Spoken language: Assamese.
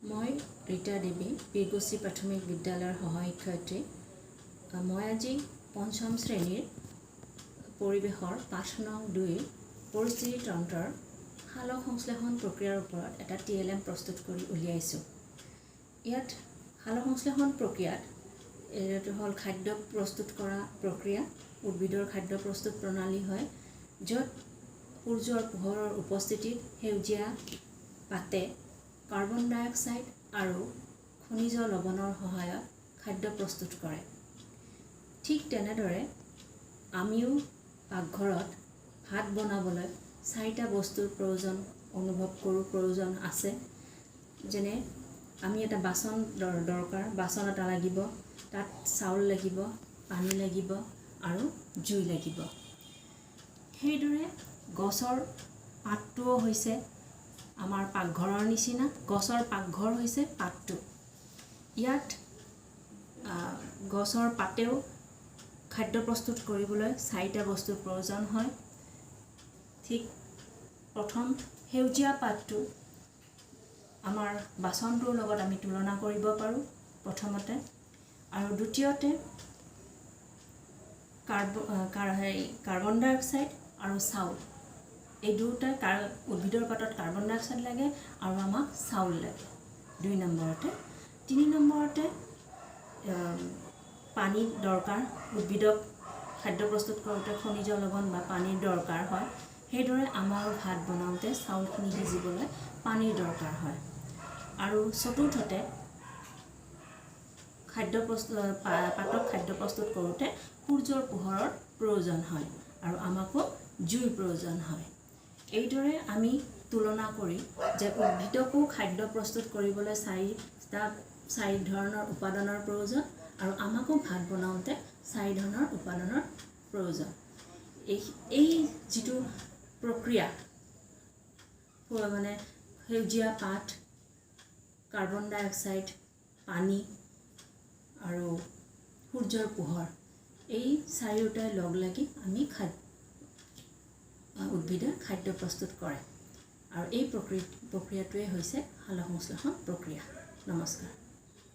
মই ৰীতা দেৱী বীৰগোষ্ঠী প্ৰাথমিক বিদ্যালয়ৰ সহশিক্ষয়িত্ৰী। মই আজি পঞ্চম শ্ৰেণীৰ পৰিৱেশৰ পাঠ নং 2 পৰিস্থিতি তন্ত্ৰৰ সালোক সংশ্লেষণ প্ৰক্ৰিয়াৰ ওপৰত এটা TLM প্ৰস্তুত কৰি উলিয়াইছোঁ। ইয়াত সালোক সংশ্লেষণ প্ৰক্ৰিয়াত এইটো হ'ল খাদ্য প্ৰস্তুত কৰা প্ৰক্ৰিয়া, উদ্ভিদৰ খাদ্য প্ৰস্তুত প্ৰণালী হয়, য'ত সূৰ্যৰ পোহৰৰ উপস্থিতিত সেউজীয়া পাতে কাৰ্বন ডাই অক্সাইড আৰু খনিজ লৱণৰ সহায়ত খাদ্য প্ৰস্তুত কৰে। ঠিক তেনেদৰে আমিও পাকঘৰত ভাত বনাবলৈ 4টা বস্তুৰ প্ৰয়োজন অনুভৱ কৰোঁ, প্ৰয়োজন আছে। যেনে আমি এটা বাচন দৰকাৰ, বাচন এটা লাগিব, তাত চাউল লাগিব, পানী লাগিব আৰু জুই লাগিব। সেইদৰে গছৰ পাতটোও হৈছে আমাৰ পাকঘৰৰ নিচিনা, গছৰ পাকঘৰ হৈছে পাতটো। ইয়াত গছৰ পাতেও খাদ্য প্ৰস্তুত কৰিবলৈ 4টা বস্তুৰ প্ৰয়োজন হয়। ঠিক প্ৰথম সেউজীয়া পাতটো আমাৰ বাচনটোৰ লগত আমি তুলনা কৰিব পাৰোঁ প্ৰথমতে, আৰু দ্বিতীয়তে কাৰ্বন ডাই অক্সাইড আৰু চাউল, এই দুয়োটা উদ্ভিদৰ পাতত কাৰ্বন ডাই অক্সাইড লাগে আৰু আমাক চাউল লাগে 2 নম্বৰতে। 3 নম্বৰতে পানী দৰকাৰ, উদ্ভিদক খাদ্য প্ৰস্তুত কৰোঁতে খনিজ লৱণ বা পানীৰ দৰকাৰ হয়। সেইদৰে আমাৰ ভাত বনাওঁতে চাউলখিনি সিজিবলৈ পানীৰ দৰকাৰ হয়। আৰু চতুৰ্থতে পাতক খাদ্য প্ৰস্তুত কৰোঁতে সূৰ্যৰ পোহৰৰ প্ৰয়োজন হয় আৰু আমাকো জুইৰ প্ৰয়োজন হয়। এইদৰে আমি তুলনা কৰি যে উদ্ভিদকো খাদ্য প্ৰস্তুত কৰিবলৈ 4 ধৰণৰ উপাদানৰ প্ৰয়োজন আৰু আমাকো ভাত বনাওঁতে 4 ধৰণৰ উপাদানৰ প্ৰয়োজন। এই যিটো প্ৰক্ৰিয়া, মানে সেউজীয়া পাত, কাৰ্বন ডাই অক্সাইড, পানী আৰু সূৰ্যৰ পোহৰ, এই 4টাই লগ লাগি আমি উদ্ভিদে খাদ্য প্ৰস্তুত কৰে। আৰু এই প্ৰক্ৰিয়াটোৱে হৈছে সালোক সংশ্লেষণ প্ৰক্ৰিয়া। নমস্কাৰ।